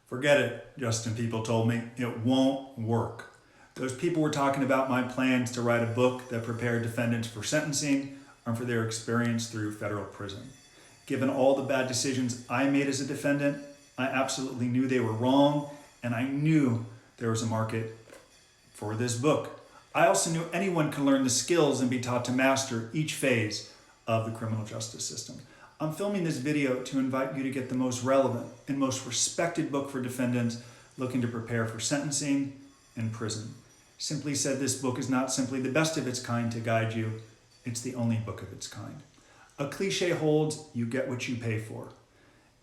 Forget it, Justin, people told me. It won't work. Those people were talking about my plans to write a book that prepared defendants for sentencing or for their experience through federal prison. Given all the bad decisions I made as a defendant, I absolutely knew they were wrong, and I knew there was a market for this book. I also knew anyone can learn the skills and be taught to master each phase of the criminal justice system. I'm filming this video to invite you to get the most relevant and most respected book for defendants looking to prepare for sentencing and prison. Simply said, this book is not simply the best of its kind to guide you, it's the only book of its kind. A cliche holds, you get what you pay for.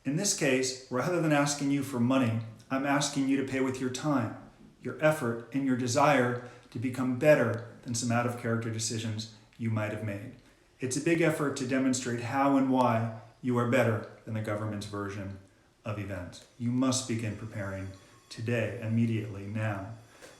In this case, rather than asking you for money, I'm asking you to pay with your time, your effort, and your desire to become better than some out-of-character decisions you might have made. It's a big effort to demonstrate how and why you are better than the government's version of events. You must begin preparing today, immediately, now.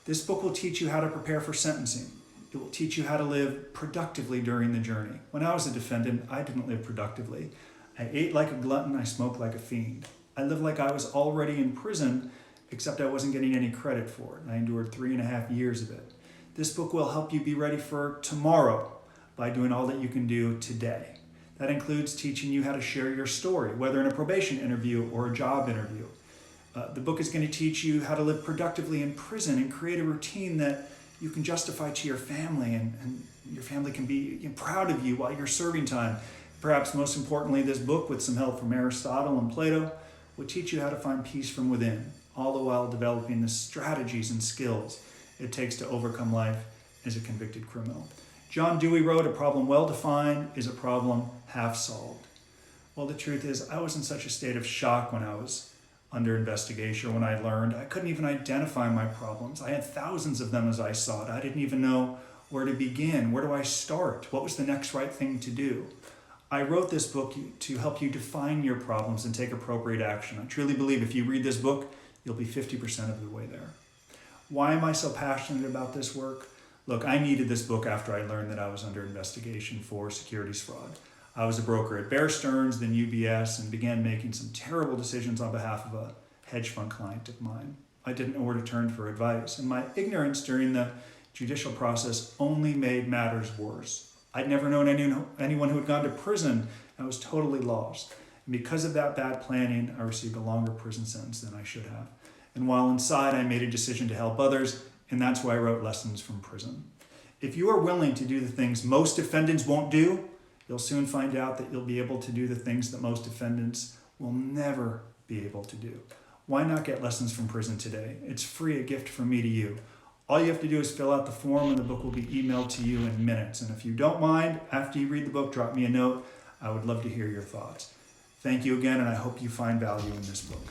This book will teach you how to prepare for sentencing. It will teach you how to live productively during the journey. When I was a defendant, I didn't live productively. I ate like a glutton, I smoked like a fiend. I lived like I was already in prison, except I wasn't getting any credit for it. I endured 3.5 years of it. This book will help you be ready for tomorrow by doing all that you can do today. That includes teaching you how to share your story, whether in a probation interview or a job interview. The book is going to teach you how to live productively in prison and create a routine that you can justify to your family, and your family can be proud of you while you're serving time. Perhaps most importantly, this book, with some help from Aristotle and Plato, will teach you how to find peace from within, all the while developing the strategies and skills it takes to overcome life as a convicted criminal. John Dewey wrote, "A problem well defined is a problem half solved." Well, the truth is, I was in such a state of shock when I was under investigation, when I learned I couldn't even identify my problems. I had thousands of them as I saw it. I didn't even know where to begin. Where do I start? What was the next right thing to do? I wrote this book to help you define your problems and take appropriate action. I truly believe if you read this book, you'll be 50% of the way there. Why am I so passionate about this work? Look, I needed this book after I learned that I was under investigation for securities fraud. I was a broker at Bear Stearns, then UBS, and began making some terrible decisions on behalf of a hedge fund client of mine. I didn't know where to turn for advice, and my ignorance during the judicial process only made matters worse. I'd never known anyone who had gone to prison and was totally lost. And because of that bad planning, I received a longer prison sentence than I should have. And while inside, I made a decision to help others, and that's why I wrote Lessons from Prison. If you are willing to do the things most defendants won't do, you'll soon find out that you'll be able to do the things that most defendants will never be able to do. Why not get Lessons from Prison today? It's free, a gift from me to you. All you have to do is fill out the form and the book will be emailed to you in minutes. And if you don't mind, after you read the book, drop me a note. I would love to hear your thoughts. Thank you again, and I hope you find value in this book.